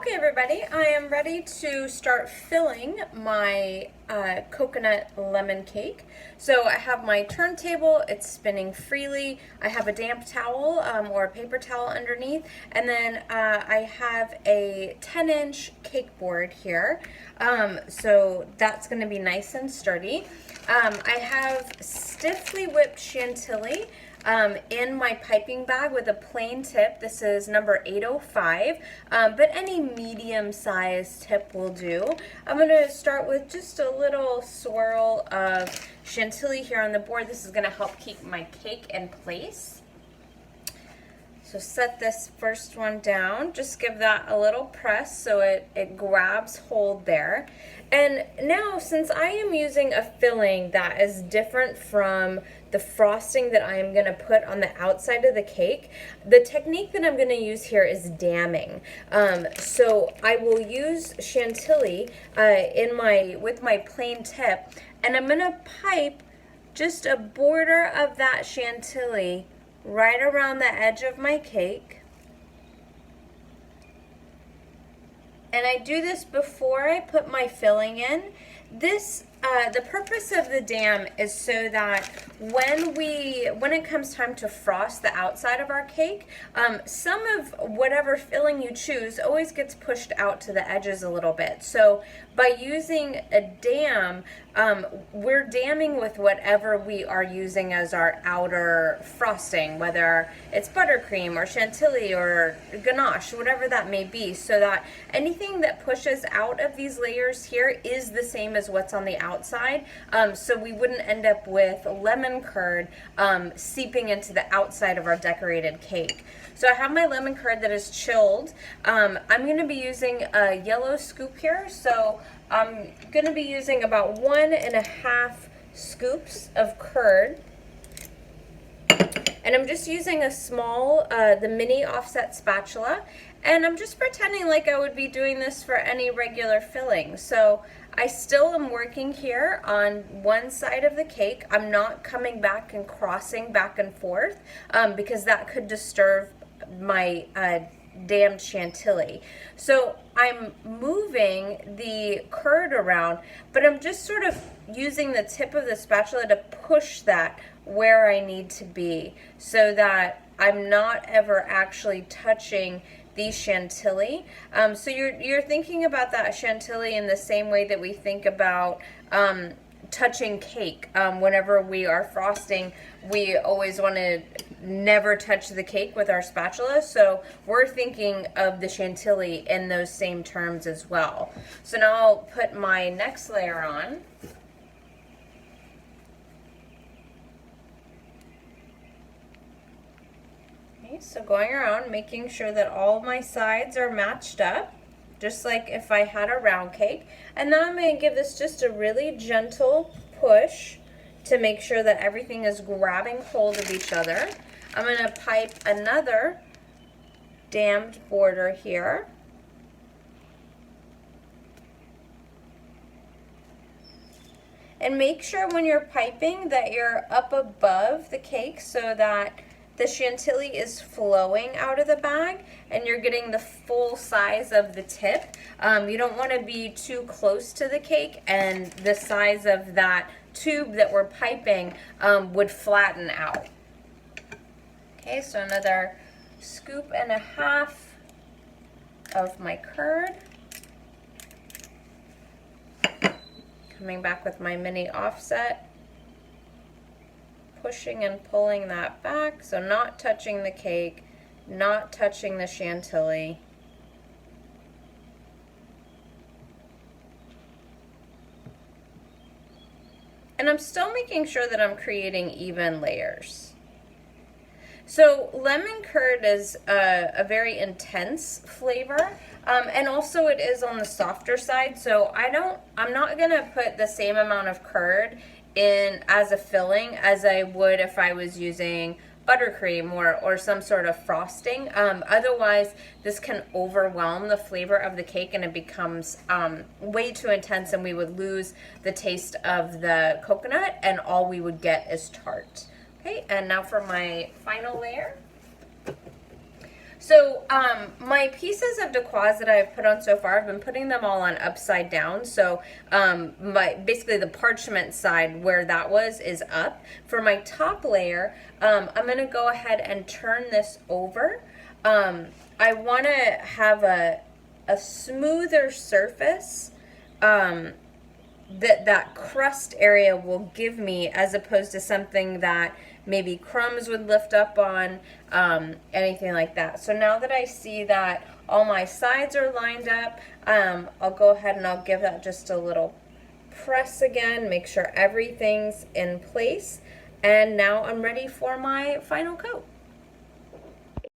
Okay, everybody, I am ready to start filling my coconut lemon cake. So I have my turntable, it's spinning freely. I have a damp towel or a paper towel underneath, and then I have a 10-inch cake board here. So that's going to be nice and sturdy. I have stiffly whipped Chantilly in my piping bag with a plain tip. This is number 805, but any medium-sized tip will do. I'm going to start with just a little swirl of Chantilly here on the board. This is going to help keep my cake in place. So set this first one down, just give that a little press so it grabs hold there. And now, since I am using a filling that is different from the frosting that I am going to put on the outside of the cake, the technique that I'm going to use here is damming. So I will use Chantilly with my plain tip, and I'm going to pipe just a border of that Chantilly right around the edge of my cake. And I do this before I put my filling in. The purpose of the dam is so that when it comes time to frost the outside of our cake, some of whatever filling you choose always gets pushed out to the edges a little bit. So by using a dam, we're damming with whatever we are using as our outer frosting, whether it's buttercream or chantilly or ganache, whatever that may be, so that anything that pushes out of these layers here is the same as what's on the outside, so we wouldn't end up with lemon curd seeping into the outside of our decorated cake. So I have my lemon curd that is chilled. I'm going to be using a yellow scoop here, so I'm going to be using about 1.5 scoops of curd. And I'm just using a small, the mini offset spatula, and I'm just pretending like I would be doing this for any regular filling. So I still am working here on one side of the cake. I'm not coming back and crossing back and forth because that could disturb my dammed Chantilly. So I'm moving the curd around, but I'm just sort of using the tip of the spatula to push that where I need to be so that I'm not ever actually touching the Chantilly. So you're thinking about that Chantilly in the same way that we think about touching cake. Whenever we are frosting, we always want to never touch the cake with our spatula, so we're thinking of the Chantilly in those same terms as well. So now I'll put my next layer on. Okay, so going around, making sure that all my sides are matched up, just like if I had a round cake. And then I'm going to give this just a really gentle push to make sure that everything is grabbing hold of each other. I'm going to pipe another dammed border here. And make sure when you're piping that you're up above the cake so that the Chantilly is flowing out of the bag and you're getting the full size of the tip. You don't want to be too close to the cake, and the size of that tube that we're piping would flatten out. Okay, so another 1.5 scoops of my curd. Coming back with my mini offset. Pushing and pulling that back, so not touching the cake, not touching the Chantilly. And I'm still making sure that I'm creating even layers. So lemon curd is a very intense flavor, and also it is on the softer side, so I'm not gonna put the same amount of curd in as a filling as I would if I was using buttercream or some sort of frosting. Otherwise, this can overwhelm the flavor of the cake and it becomes way too intense, and we would lose the taste of the coconut and all we would get is tart. Okay, and now for my final layer. So my pieces of Dacquoise that I've put on so far, I've been putting them all on upside down. So basically the parchment side where that was is up. For my top layer, I'm going to go ahead and turn this over. I want to have a smoother surface that crust area will give me, as opposed to something that maybe crumbs would lift up on, anything like that. So now that I see that all my sides are lined up, I'll go ahead and I'll give that just a little press again, make sure everything's in place, and now I'm ready for my final coat.